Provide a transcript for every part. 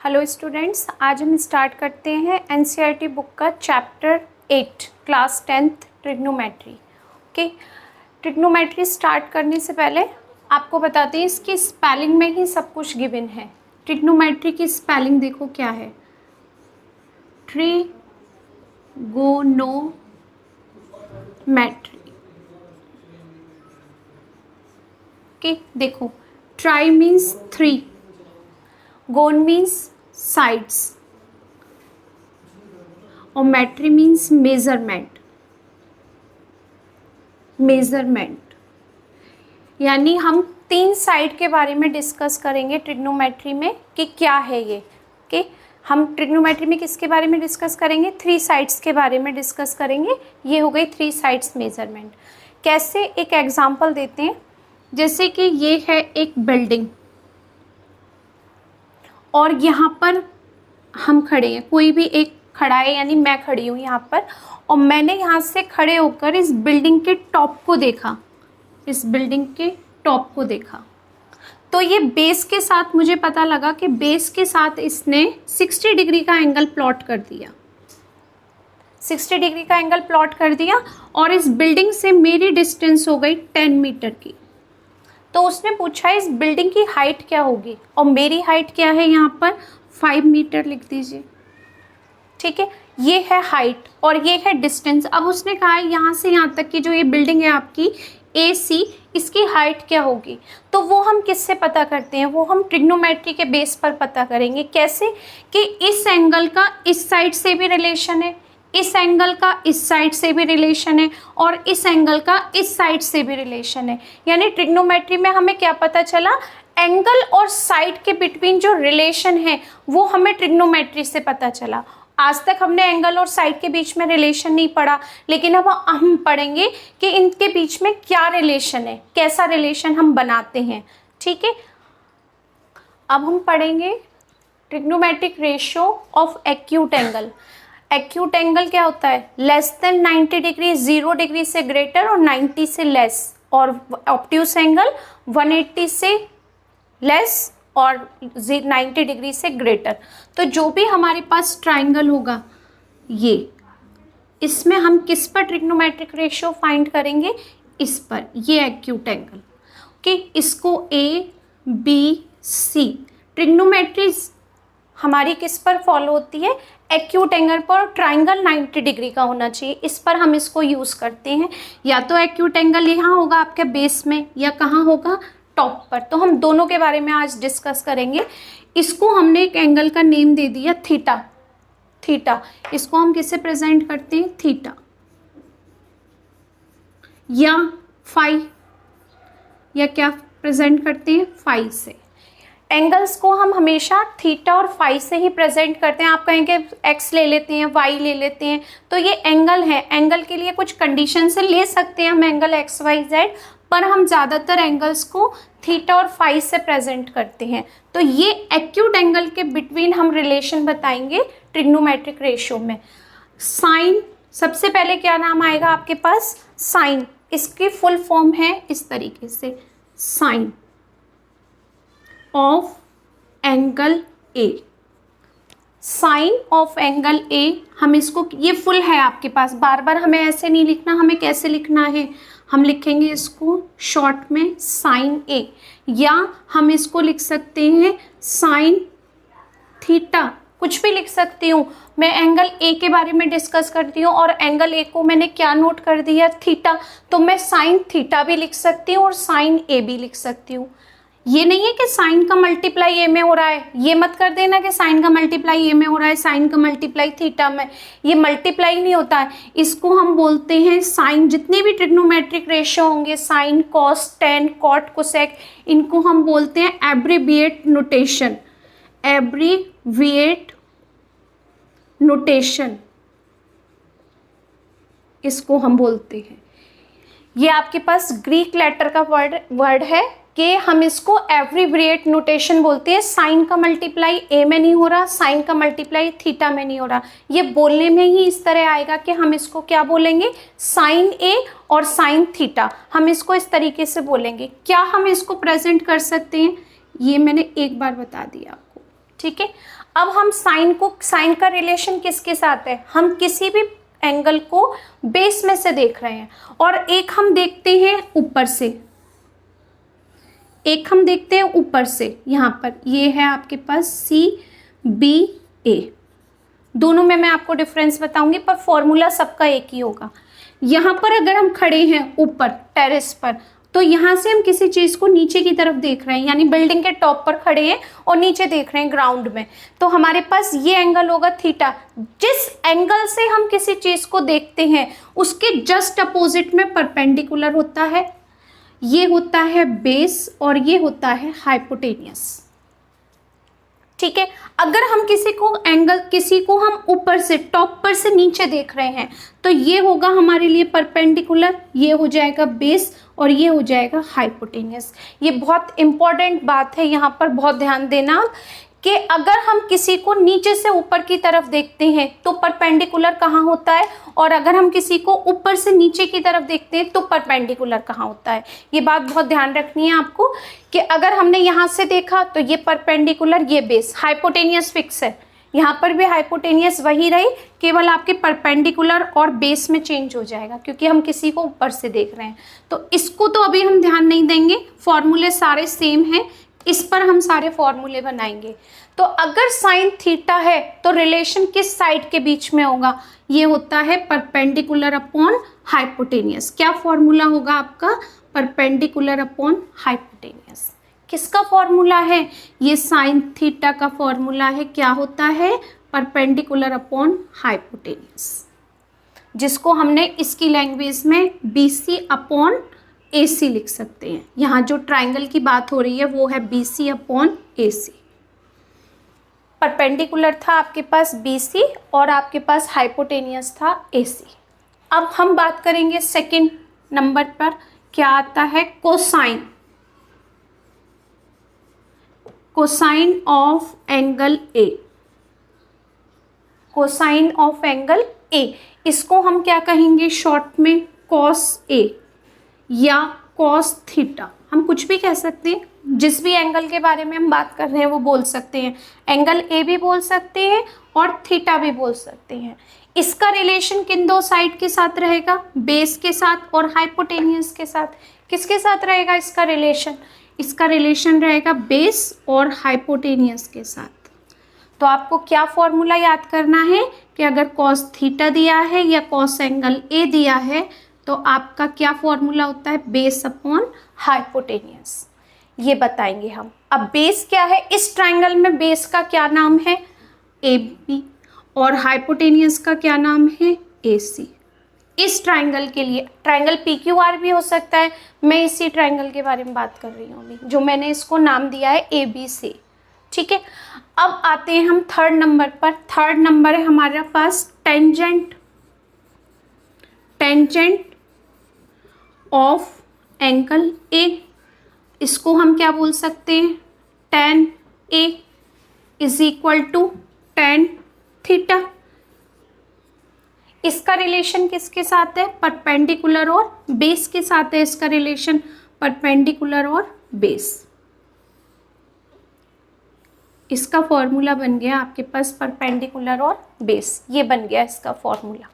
Hello students, आज हम start करते हैं एनसीईआरटी बुक का chapter 8 class 10th trigonometry. Okay, trigonometry start करने से पहले आपको बताते हैं इसकी स्पेलिंग में ही सब कुछ गिवन है। ट्रिग्नोमेट्री की स्पेलिंग देखो क्या है, ट्रिगोनोमेट्री। ओके, देखो ट्राई मीन्स 3, गोन मीन्स साइड्स और मेट्री मीन्स मेजरमेंट। यानी हम 3 साइड के बारे में डिस्कस करेंगे ट्रिग्नोमेट्री में कि क्या है ये। ओके, हम ट्रिग्नोमेट्री में किसके बारे में डिस्कस करेंगे? 3 साइड्स के बारे में डिस्कस करेंगे। ये हो गई 3 साइड्स मेजरमेंट। कैसे, एक एग्जांपल देते हैं। जैसे कि ये है एक बिल्डिंग और यहाँ पर हम खड़े हैं, कोई भी एक खड़ा है, यानी मैं खड़ी हूँ यहाँ पर और मैंने यहाँ से खड़े होकर इस बिल्डिंग के टॉप को देखा, तो ये बेस के साथ मुझे पता लगा कि बेस के साथ इसने 60 डिग्री का एंगल प्लॉट कर दिया, 60 डिग्री का एंगल प्लॉट कर दिया और इस बिल्डिंग से मेरी डिस्टेंस हो गई 10 मीटर की। तो उसने पूछा इस बिल्डिंग की हाइट क्या होगी और मेरी हाइट क्या है, यहाँ पर 5 मीटर लिख दीजिए। ठीक है, ये है हाइट और ये है डिस्टेंस। अब उसने कहा है यहाँ से यहाँ तक की जो ये बिल्डिंग है आपकी AC, इसकी हाइट क्या होगी। तो वो हम किससे पता करते हैं? वो हम ट्रिग्नोमेट्री के बेस पर पता करेंगे। कैसे कि इस एंगल का इस साइड से भी रिलेशन है, इस एंगल का इस साइड से भी रिलेशन है और इस एंगल का इस साइड से भी रिलेशन है। यानी ट्रिग्नोमेट्री में हमें क्या पता चला? एंगल और साइड के बिटवीन जो रिलेशन है वो हमें ट्रिग्नोमेट्री से पता चला। आज तक हमने एंगल और साइड के बीच में रिलेशन नहीं पढ़ा, लेकिन अब हम पढ़ेंगे कि इनके बीच में क्या रिलेशन है, कैसा रिलेशन हम बनाते हैं। ठीक है, अब हम पढ़ेंगे trigonometric ratio of acute angle. Acute angle क्या होता है? लेस देन 90 डिग्री, 0 डिग्री से ग्रेटर और 90 से लेस, और ऑब्ट्यूस एंगल 180 से लेस और 90 डिग्री से ग्रेटर। तो जो भी हमारे पास ट्राइंगल होगा ये, इसमें हम किस पर ट्रिग्नोमेट्रिक रेशियो फाइंड करेंगे? इस पर, ये एक्यूट एंगल। ओके, इसको ABC। ट्रिग्नोमेट्री हमारी किस पर फॉलो होती है? एक्यूट एंगल पर। ट्राइंगल 90 डिग्री का होना चाहिए, इस पर हम इसको यूज़ करते हैं। या तो एक्यूट एंगल यहाँ होगा आपके बेस में या कहाँ होगा? टॉप पर। तो हम दोनों के बारे में आज डिस्कस करेंगे। इसको हमने एक एंगल का नेम दे दिया थीटा। इसको हम किससे प्रेजेंट करते हैं? थीटा या फाई, या क्या प्रेजेंट करते हैं? फाई से। एंगल्स को हम हमेशा थीटा और फाई से ही प्रेजेंट करते हैं। आप कहेंगे एक्स ले लेते हैं, वाई ले लेते हैं, तो ये एंगल है। एंगल के लिए कुछ कंडीशन से ले सकते हैं हम एंगल XYZ, पर हम ज़्यादातर एंगल्स को थीटा और फाई से प्रेजेंट करते हैं। तो ये एक्यूट एंगल के बिटवीन हम रिलेशन बताएंगे ट्रिग्नोमेट्रिक रेशियो में। साइन, सबसे पहले क्या नाम आएगा आपके पास? साइन। इसकी फुल फॉर्म है इस तरीके से, sine of angle A। Sine of angle A, हम इसको, ये फुल है आपके पास, बार बार हमें ऐसे नहीं लिखना। हमें कैसे लिखना है? हम लिखेंगे इसको शॉर्ट में साइन A, या हम इसको लिख सकते हैं साइन थीटा, कुछ भी लिख सकती हूँ। मैं एंगल A के बारे में डिस्कस करती हूँ और एंगल A को मैंने क्या नोट कर दिया? थीटा। तो मैं साइन थीटा भी लिख सकती हूँ और साइन A भी लिख सकती हूँ। ये नहीं है कि साइन का मल्टीप्लाई ए में हो रहा है, ये मत कर देना कि साइन का मल्टीप्लाई ए में हो रहा है, साइन का मल्टीप्लाई थीटा में। ये मल्टीप्लाई नहीं होता है, इसको हम बोलते हैं साइन। जितने भी ट्रिग्नोमेट्रिक रेशियो होंगे, sine, cos, tan, cot, cosec, इनको हम बोलते हैं एब्रीविएट नोटेशन। एब्रीविएट नोटेशन इसको हम बोलते हैं। ये आपके पास ग्रीक लेटर का वर्ड है कि हम इसको एब्रीविएट नोटेशन बोलते हैं। साइन का मल्टीप्लाई ए में नहीं हो रहा, साइन का मल्टीप्लाई थीटा में नहीं हो रहा। ये बोलने में ही इस तरह आएगा कि हम इसको क्या बोलेंगे? साइन ए और साइन थीटा, हम इसको इस तरीके से बोलेंगे। क्या हम इसको प्रेजेंट कर सकते हैं? ये मैंने एक बार बता दिया आपको। ठीक है, अब हम साइन का रिलेशन किसके साथ है, हम किसी भी एंगल को बेस में से देख रहे हैं, और एक हम देखते हैं ऊपर से, एक हम देखते हैं ऊपर से। यहाँ पर ये है आपके पास CBA, दोनों में मैं आपको डिफरेंस बताऊंगी, पर फॉर्मूला सबका एक ही होगा। यहाँ पर अगर हम खड़े हैं ऊपर टेरेस पर, तो यहाँ से हम किसी चीज़ को नीचे की तरफ देख रहे हैं, यानी बिल्डिंग के टॉप पर खड़े हैं और नीचे देख रहे हैं ग्राउंड में, तो हमारे पास ये एंगल होगा थीटा। जिस एंगल से हम किसी चीज़ को देखते हैं उसके जस्ट अपोजिट में परपेंडिकुलर होता है, ये होता है बेस और ये होता है हाइपोटेनियस। ठीक है, अगर हम किसी को हम ऊपर से टॉप पर से नीचे देख रहे हैं तो ये होगा हमारे लिए परपेंडिकुलर, ये हो जाएगा बेस और ये हो जाएगा हाइपोटेनियस। ये बहुत इंपॉर्टेंट बात है, यहाँ पर बहुत ध्यान देना कि अगर हम किसी को नीचे से ऊपर की तरफ देखते हैं तो परपेंडिकुलर कहाँ होता है, और अगर हम किसी को ऊपर से नीचे की तरफ देखते हैं तो परपेंडिकुलर कहाँ होता है। ये बात बहुत ध्यान रखनी है आपको कि अगर हमने यहाँ से देखा तो ये परपेंडिकुलर, ये बेस, हाइपोटेनियस फिक्स है, यहाँ पर भी हाइपोटेनियस वही रही, केवल आपके परपेंडिकुलर और बेस में चेंज हो जाएगा क्योंकि हम किसी को ऊपर से देख रहे हैं। तो इसको तो अभी हम ध्यान नहीं देंगे, फॉर्मूले सारे सेम हैं, इस पर हम सारे फॉर्मूले बनाएंगे। तो अगर साइन थीटा है तो रिलेशन किस साइड के बीच में होगा, ये होता है परपेंडिकुलर अपॉन हाइपोटेनियस। क्या फॉर्मूला होगा आपका, परपेंडिकुलर अपॉन हाइपोटेनियस। किसका फॉर्मूला है, ये साइन थीटा का फॉर्मूला है, क्या होता है, परपेंडिकुलर अपॉन हाइपोटेनियस, जिसको हमने इसकी लैंग्वेज में BC अपॉन AC लिख सकते हैं। यहाँ जो ट्राइंगल की बात हो रही है वो है BC अपॉन AC। परपेंडिकुलर था आपके पास BC और आपके पास हाइपोटेनियस था AC। अब हम बात करेंगे सेकंड नंबर पर, क्या आता है, cosine. Cosine of angle A, cosine of angle A, इसको हम क्या कहेंगे शॉर्ट में, कॉस A या कॉस थीटा, हम कुछ भी कह सकते हैं। जिस भी एंगल के बारे में हम बात कर रहे हैं वो बोल सकते हैं, एंगल A भी बोल सकते हैं और थीटा भी बोल सकते हैं। इसका रिलेशन किन दो साइड के साथ रहेगा, बेस के साथ और हाइपोटेनियस के साथ। किसके साथ रहेगा इसका रिलेशन, इसका रिलेशन रहेगा बेस और हाइपोटेनियस के साथ। तो आपको क्या फॉर्मूला याद करना है कि अगर कॉस थीटा दिया है या कॉस एंगल A दिया है तो आपका क्या फॉर्मूला होता है, बेस अपॉन हाइपोटेनियस, ये बताएंगे हम। अब बेस क्या है, इस ट्राइंगल में बेस का क्या नाम है, AB, और हाइपोटेनियस का क्या नाम है, AC। इस ट्राइंगल के लिए ट्राइंगल PQR भी हो सकता है, मैं इसी ट्राइंगल के बारे में बात कर रही हूँ अभी, जो मैंने इसको नाम दिया है ABC। ठीक है, अब आते हैं हम थर्ड नंबर पर। थर्ड नंबर है हमारे पास tangent, tangent of angle A। इसको हम क्या बोल सकते हैं, tan A is equal to tan theta. इसका रिलेशन किसके साथ है, परपेंडिकुलर और बेस के साथ है। इसका रिलेशन परपेंडिकुलर और बेस। इसका फॉर्मूला बन गया आपके पास परपेंडिकुलर और बेस, ये बन गया इसका फॉर्मूला।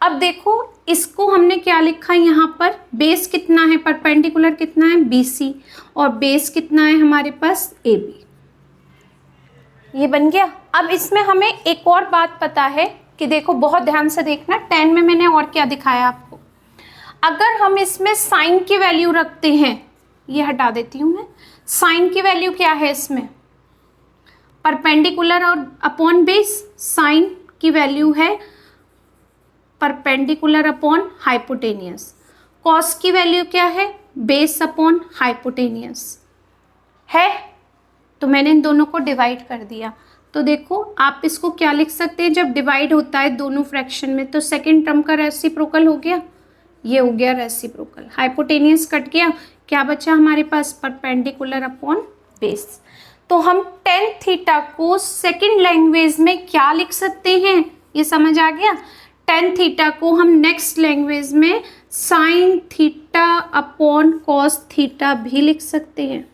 अब देखो इसको हमने क्या लिखा है, यहाँ पर बेस कितना है, परपेंडिकुलर कितना है BC, और बेस कितना है हमारे पास AB, ये बन गया। अब इसमें हमें एक और बात पता है कि देखो बहुत ध्यान से देखना, 10 में मैंने और क्या दिखाया आपको। अगर हम इसमें साइन की वैल्यू रखते हैं, ये हटा देती हूँ मैं, साइन की वैल्यू क्या है इसमें, परपेंडिकुलर और अपॉन बेस, साइन की वैल्यू है परपेंडिकुलर अपॉन हाइपोटेनियस। कॉस की वैल्यू क्या है, बेस अपॉन हाइपोटेनियस है, तो मैंने इन दोनों को डिवाइड कर दिया। तो देखो आप इसको क्या लिख सकते हैं, जब डिवाइड होता है दोनों फ्रैक्शन में तो सेकंड टर्म का रेसिप्रोकल हो गया, ये हो गया रेसिप्रोकल, हाइपोटेनियस कट गया, क्या बचा हमारे पास, परपेंडिकुलर अपॉन बेस। तो हम tan थीटा को सेकंड लैंग्वेज में क्या लिख सकते हैं, ये समझ आ गया। tan थीटा को हम नेक्स्ट लैंग्वेज में sine theta upon cos theta भी लिख सकते हैं।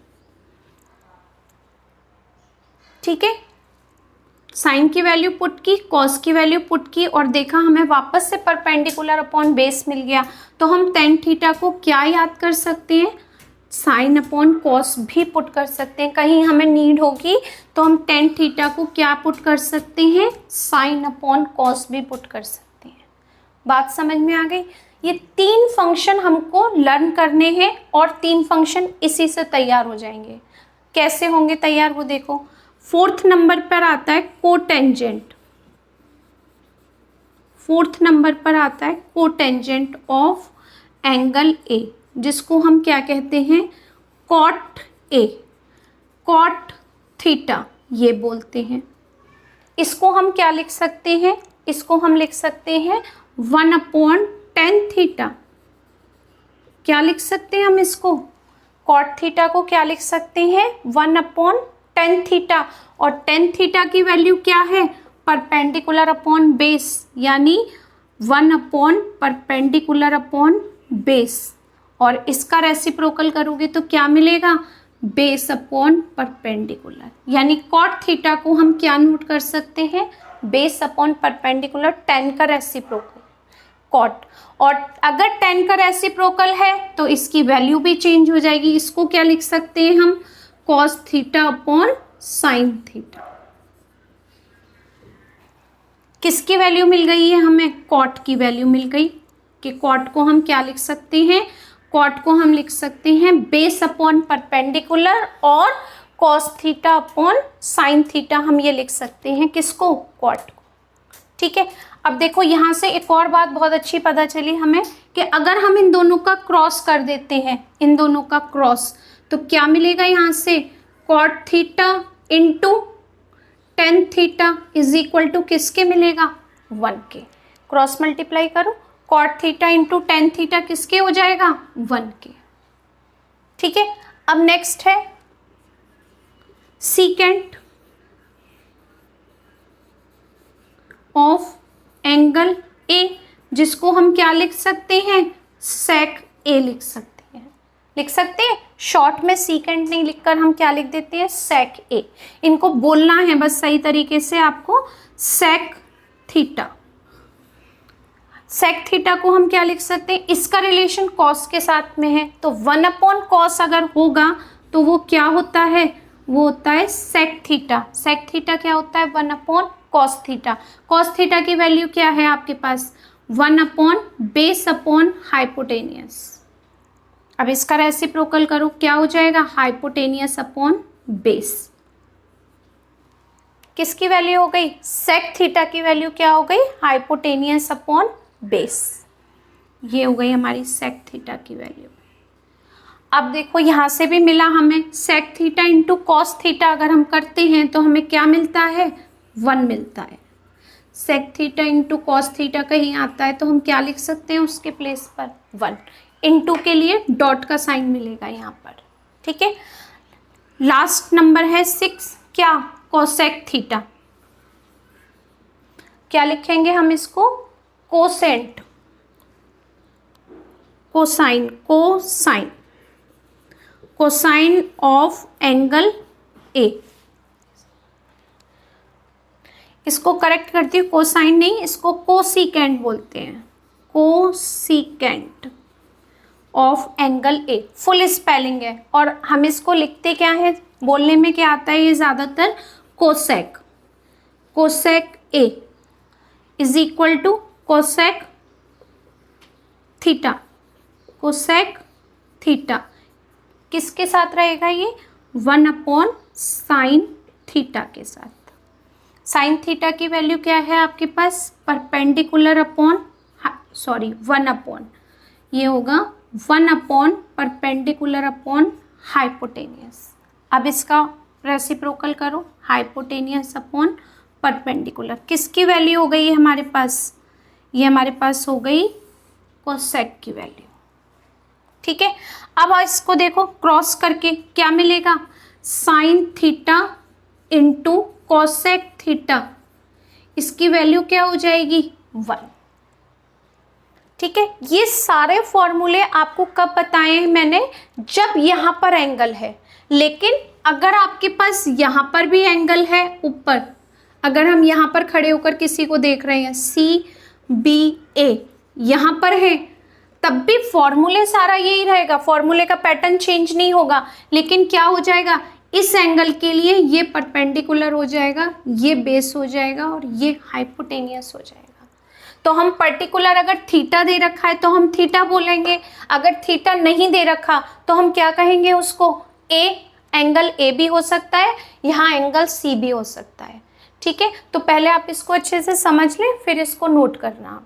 ठीक है, साइन की वैल्यू पुट की, कॉस की वैल्यू पुट की और देखा हमें वापस से परपेंडिकुलर अपॉन बेस मिल गया। तो हम टेन थीटा को क्या याद कर सकते हैं, साइन अपॉन कॉस भी पुट कर सकते हैं। कहीं हमें नीड होगी तो हम टेन थीटा को क्या पुट कर सकते हैं, साइन अपॉन कॉस भी पुट कर सकते हैं। बात समझ में आ गई। ये तीन फंक्शन हमको लर्न करने हैं और तीन फंक्शन इसी से तैयार हो जाएंगे। कैसे होंगे तैयार वो देखो। फोर्थ नंबर पर आता है कोटेंजेंट, फोर्थ नंबर पर आता है कोटेंजेंट ऑफ एंगल ए, जिसको हम क्या कहते हैं, कॉट ए, कॉट थीटा ये बोलते हैं। इसको हम क्या लिख सकते हैं, इसको हम लिख सकते हैं 1/tan थीटा। क्या लिख सकते हैं हम इसको, कॉट थीटा को क्या लिख सकते हैं, 1/tan थीटा। और tan थीटा की वैल्यू क्या है, परपेंडिकुलर अपॉन बेस, यानी 1/परपेंडिकुलर अपॉन बेस। और इसका रेसिप्रोकल करोगे तो क्या मिलेगा, बेस अपॉन परपेंडिकुलर। यानी कॉट थीटा को हम क्या नोट कर सकते हैं, बेस अपॉन परपेंडिकुलर, tan का रेसिप्रोकल कॉट। और अगर tan का रेसिप्रोकल है तो इसकी वैल्यू भी चेंज हो जाएगी। इसको क्या लिख सकते हैं हम, cos theta upon sine theta. किसकी वैल्यू मिल गई है हमें, कॉट की वैल्यू मिल गई। कि कॉट को हम क्या लिख सकते हैं, कॉट को हम लिख सकते हैं बेस अपॉन परपेंडिकुलर और cos theta upon sine theta, हम ये लिख सकते हैं किसको, कॉट को। ठीक है। अब देखो यहाँ से एक और बात बहुत अच्छी पता चली हमें कि अगर हम इन दोनों का क्रॉस कर देते हैं, इन दोनों का क्रॉस, तो क्या मिलेगा यहाँ से, cot theta into tan theta is equal to किसके मिलेगा, 1 के। क्रॉस मल्टीप्लाई करो, cot theta into tan theta किसके हो जाएगा, 1 के। ठीक है। अब नेक्स्ट है सीकेंट ऑफ एंगल ए, जिसको हम क्या लिख सकते हैं, सेक ए लिख सकते हैं। लिख सकते हैं, शॉर्ट में सीकेंट नहीं लिखकर हम क्या लिख देते हैं, सेक ए। इनको बोलना है बस सही तरीके से आपको, सेक थीटा। सेक थीटा को हम क्या लिख सकते हैं, इसका रिलेशन कॉस के साथ में है, तो 1/cos अगर होगा तो वो क्या होता है, वो होता है सेक थीटा। सेक थीटा क्या होता है, 1/cos थीटा। कॉस थीटा की वैल्यू क्या है आपके पास, 1/बेस अपॉन हाइपोटेनियस। अब इसका रेसिप्रोकल करो, क्या हो जाएगा, हाइपोटेनियस अपॉन बेस। किसकी वैल्यू हो गई, सेक थीटा की वैल्यू क्या हो गई, हाइपोटेनियस अपॉन बेस। ये हो गई हमारी सेक थीटा की वैल्यू। अब देखो यहाँ से भी मिला हमें, sec theta into cos theta अगर हम करते हैं तो हमें क्या मिलता है, 1 मिलता है। Sec theta into cos theta कहीं आता है तो हम क्या लिख सकते हैं उसके प्लेस पर, 1। इंटू के लिए डॉट का साइन मिलेगा यहाँ पर। ठीक है। लास्ट नंबर है 6, क्या, कोसेक थीटा। क्या लिखेंगे हम इसको, quotient, cosine, cosine, cosine of angle A. इसको करेक्ट करती हूँ, कोसाइन नहीं, इसको कोसिकेंट बोलते हैं, cosecant of angle A. Full spelling है और हम इसको लिखते क्या है, बोलने में क्या आता है ये ज़्यादातर, cosec. Cosec A is equal to cosec theta. Cosec theta किसके साथ रहेगा ये, 1/साइन थीटा के साथ। साइन थीटा की वैल्यू क्या है आपके पास, परपेंडिकुलर अपॉन, सॉरी 1/, ये होगा 1/परपेंडिकुलर अपॉन हाइपोटेनियस। अब इसका रेसिप्रोकल करो, हाइपोटेनियस अपॉन परपेंडिकुलर। किसकी वैल्यू हो गई है हमारे पास, ये हमारे पास हो गई कोसेक की वैल्यू। ठीक है। अब इसको देखो क्रॉस करके क्या मिलेगा, sine theta into cosec theta, इसकी वैल्यू क्या हो जाएगी, 1। ठीक है। ये सारे फॉर्मूले आपको कब बताए हैं मैंने, जब यहाँ पर एंगल है। लेकिन अगर आपके पास यहाँ पर भी एंगल है ऊपर, अगर हम यहाँ पर खड़े होकर किसी को देख रहे हैं CBA यहाँ पर है, तब भी फॉर्मूले सारा यही रहेगा, फॉर्मूले का पैटर्न चेंज नहीं होगा, लेकिन क्या हो जाएगा, इस एंगल के लिए ये परपेंडिकुलर हो जाएगा, ये बेस हो जाएगा और ये हाइपोटेनियस हो जाएगा। तो हम पर्टिकुलर अगर थीटा दे रखा है तो हम थीटा बोलेंगे, अगर थीटा नहीं दे रखा तो हम क्या कहेंगे उसको, एंगल ए भी हो सकता है, यहाँ एंगल सी भी हो सकता है। ठीक है, तो पहले आप इसको अच्छे से समझ लें, फिर इसको नोट करना।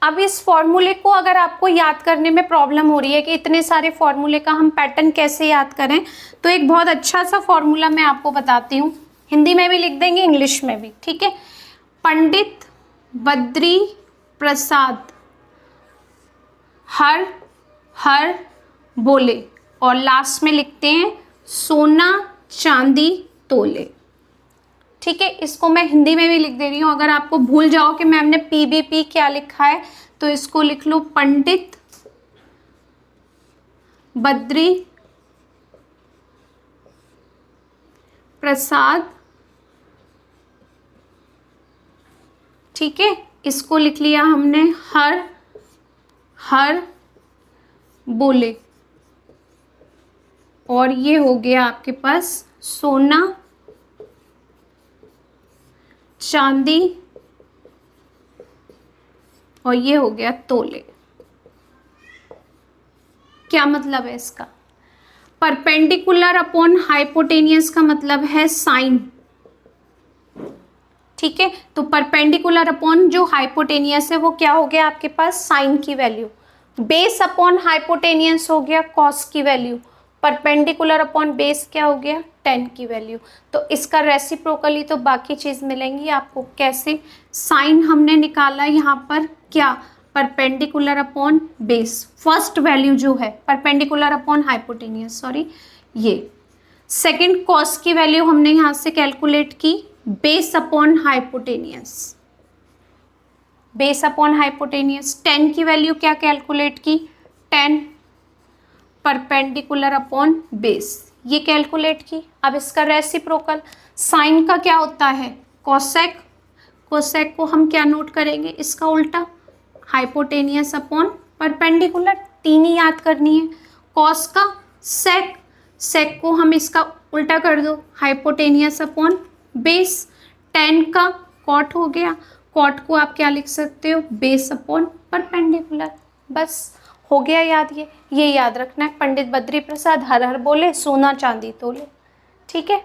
अब इस फॉर्मूले को अगर आपको याद करने में प्रॉब्लम हो रही है कि इतने सारे फॉर्मूले का हम पैटर्न कैसे याद करें, तो एक बहुत अच्छा सा फॉर्मूला मैं आपको बताती हूँ, हिंदी में भी लिख देंगे, इंग्लिश में भी। ठीक है, पंडित बद्री प्रसाद हर हर बोले, और लास्ट में लिखते हैं सोना चांदी तोले। ठीक है, इसको मैं हिंदी में भी लिख दे रही हूँ, अगर आपको भूल जाओ कि मैम ने PBP क्या लिखा है तो इसको लिख लो पंडित बद्री प्रसाद। ठीक है, इसको लिख लिया हमने हर हर बोले, और ये हो गया आपके पास सोना चांदी, और ये हो गया तोले। क्या मतलब है इसका, परपेंडिकुलर अपॉन हाइपोटेनियस का मतलब है साइन। ठीक है, तो परपेंडिकुलर अपॉन जो हाइपोटेनियस है वो क्या हो गया आपके पास, साइन की वैल्यू। बेस अपॉन हाइपोटेनियस हो गया कॉस की वैल्यू, परपेंडिकुलर अपॉन बेस क्या हो गया, टेन की वैल्यू। तो इसका रेसिप्रोकली तो बाकी चीज़ मिलेंगी आपको। कैसे, साइन हमने निकाला यहाँ पर क्या, perpendicular upon base, first value जो है परपेंडिकुलर अपॉन हाइपोटेनियस, सॉरी ये। सेकंड कॉस की वैल्यू हमने यहाँ से कैलकुलेट की base upon hypotenuse, base upon hypotenuse. 10 की वैल्यू क्या कैलकुलेट की, 10 परपेंडिकुलर अपॉन बेस, ये कैलकुलेट की। अब इसका रेसिप्रोकल, साइन का क्या होता है कोसेक, कोसेक को हम क्या नोट करेंगे, इसका उल्टा, हाइपोटेनियस अपॉन परपेंडिकुलर, 3 ही याद करनी है। कॉस का सेक, सेक को हम इसका उल्टा कर दो, हाइपोटेनियस अपॉन बेस। 10 का कॉट हो गया, कॉट को आप क्या लिख सकते हो, बेस अपॉन परपेंडिकुलर। बस हो गया याद, ये याद रखना है, पंडित बद्री प्रसाद हर हर बोले सोना चांदी तोले। ठीक है,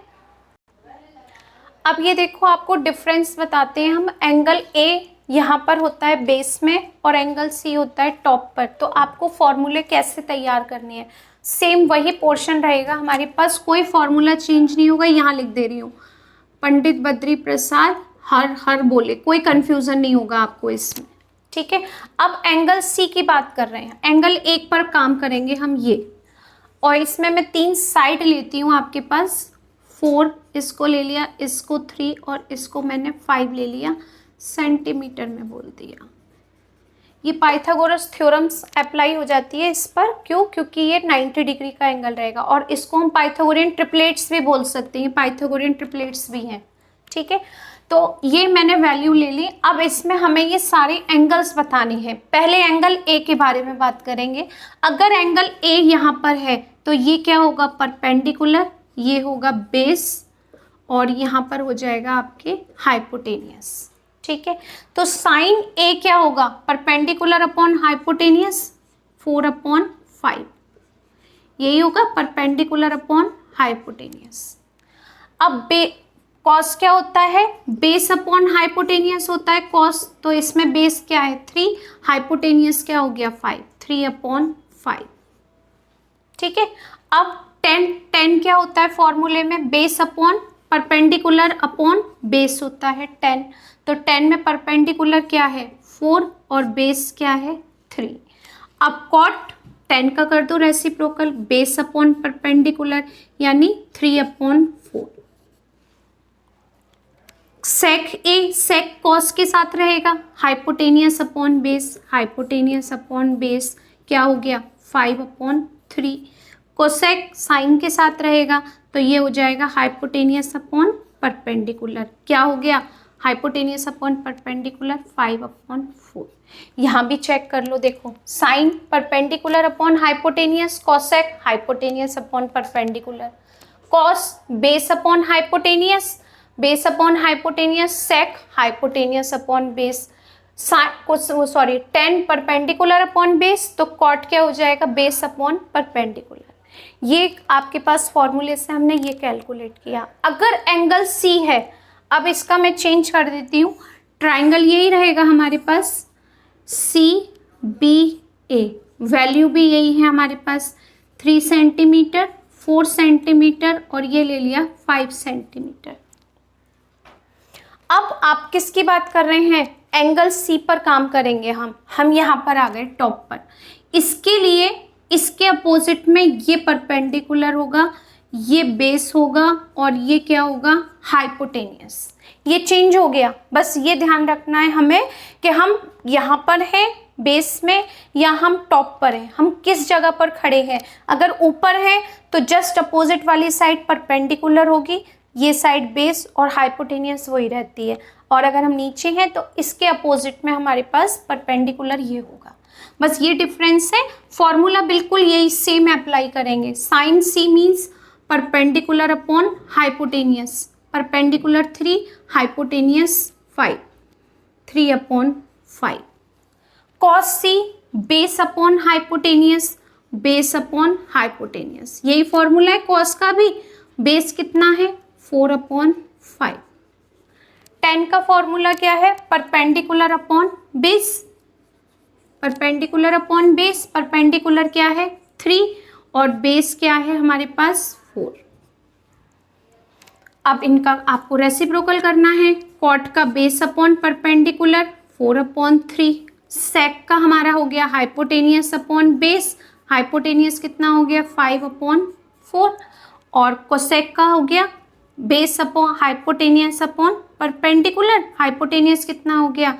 अब ये देखो आपको डिफरेंस बताते हैं हम। एंगल ए यहाँ पर होता है बेस में और एंगल सी होता है टॉप पर। तो आपको फॉर्मूले कैसे तैयार करने हैं, सेम वही पोर्शन रहेगा हमारे पास, कोई फॉर्मूला चेंज नहीं होगा। यहाँ लिख दे रही हूँ पंडित बद्री प्रसाद हर हर बोले, कोई कंफ्यूजन नहीं होगा आपको इसमें। ठीक है, अब एंगल सी की बात कर रहे हैं, एंगल एक पर काम करेंगे हम ये, और इसमें मैं 3 साइड लेती हूँ आपके पास, 4 इसको ले लिया, इसको 3 और इसको मैंने 5 ले लिया, सेंटीमीटर में बोल दिया। ये पाइथागोरस थ्योरम्स अप्लाई हो जाती है इस पर, क्यों, क्योंकि ये 90 डिग्री का एंगल रहेगा, और इसको हम पाइथागोरियन ट्रिपलेट्स भी बोल सकते हैं, पाइथागोरियन ट्रिपलेट्स भी हैं। ठीक है, तो ये मैंने वैल्यू ले ली। अब इसमें हमें ये सारे एंगल्स बताने हैं। पहले एंगल ए के बारे में बात करेंगे। अगर एंगल ए यहाँ पर है तो ये क्या होगा, परपेंडिकुलर, ये होगा बेस, और यहाँ पर हो जाएगा आपके हाइपोटेनियस। ठीक है, तो साइन ए क्या होगा, परपेंडिकुलर अपॉन हाइपोटेनियस 4/5, यही होगा परपेंडिकुलर अपॉन हाइपोटेनियस। अब कॉस क्या होता है, बेस अपॉन हाइपोटेनियस होता है कॉस, तो इसमें बेस क्या है 3, हाइपोटेनियस क्या हो गया 5, 3/5। ठीक है, अब 10 क्या होता है फॉर्मूले में, base upon perpendicular upon base होता है 10, तो 10 में परपेंडिकुलर क्या है 4 और बेस क्या है 3। अब कॉट 10 का कर दो रेसिप्रोकल, बेस अपॉन परपेंडिकुलर यानी 3/4। सेक ए, सेक कॉस के साथ रहेगा, hypotenuse upon base, hypotenuse upon base क्या हो गया 5/3। कोसेक साइन के साथ रहेगा, तो ये हो जाएगा हाइपोटेनियस अपॉन परपेंडिकुलर, क्या हो गया, हाइपोटेनियस अपॉन परपेंडिकुलर 5/4। यहाँ भी चेक कर लो, देखो sine perpendicular upon hypotenuse, cosec hypotenuse upon perpendicular, cos base upon hypotenuse, base upon hypotenuse, sec hypotenuse upon base, sorry tan perpendicular upon base, तो cot क्या हो जाएगा, बेस अपॉन परपेंडिकुलर। ये आपके पास फॉर्मूले से हमने ये कैलकुलेट किया। अगर एंगल सी है, अब इसका मैं चेंज कर देती हूँ, ट्राइंगल यही रहेगा हमारे पास CBA, वैल्यू भी यही है हमारे पास 3 सेंटीमीटर, 4 सेंटीमीटर और ये ले लिया 5 सेंटीमीटर। अब आप किसकी बात कर रहे हैं, एंगल सी पर काम करेंगे हम यहाँ पर आ गए टॉप पर। इसके लिए इसके अपोजिट में ये परपेंडिकुलर होगा, ये बेस होगा और ये क्या होगा, हाइपोटेनियस। ये चेंज हो गया, बस ये ध्यान रखना है हमें कि हम यहाँ पर हैं बेस में या हम टॉप पर हैं, हम किस जगह पर खड़े हैं। अगर ऊपर है तो जस्ट अपोजिट वाली साइड परपेंडिकुलर होगी, ये साइड बेस और हाइपोटेनियस वही रहती है, और अगर हम नीचे हैं तो इसके अपोजिट में हमारे पास परपेंडिकुलर ये होगा। बस ये डिफरेंस है, फॉर्मूला बिल्कुल यही सेम अप्लाई करेंगे। Sine C means perpendicular upon hypotenuse, perpendicular 3, hypotenuse 5, 3/5। Cos C base upon hypotenuse, base upon hypotenuse, यही फॉर्मूला है कॉस का भी। बेस कितना है, 4/5। टेन का फॉर्मूला क्या है, perpendicular upon base, perpendicular upon base, perpendicular क्या है 3 और बेस क्या है हमारे पास 4। अब इनका आपको रेसिप्रोकल करना है, कॉट का बेस अपॉन परपेंडिकुलर 4/3, सेक का हमारा हो गया हाइपोटेनियस अपॉन बेस, हाइपोटेनियस कितना हो गया 5/4, और कोसेक का हो गया base upon hypotenuse upon perpendicular, hypotenuse कितना हो गया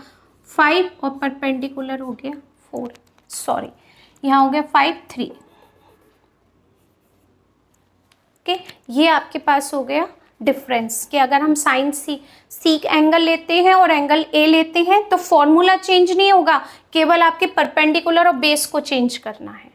5 और परपेंडिकुलर हो गया 4, सॉरी यहाँ हो गया 5, 3। ओके, ये आपके पास हो गया डिफरेंस कि अगर हम साइन सी एंगल लेते हैं और एंगल ए लेते हैं तो फॉर्मूला चेंज नहीं होगा, केवल आपके परपेंडिकुलर और बेस को चेंज करना है।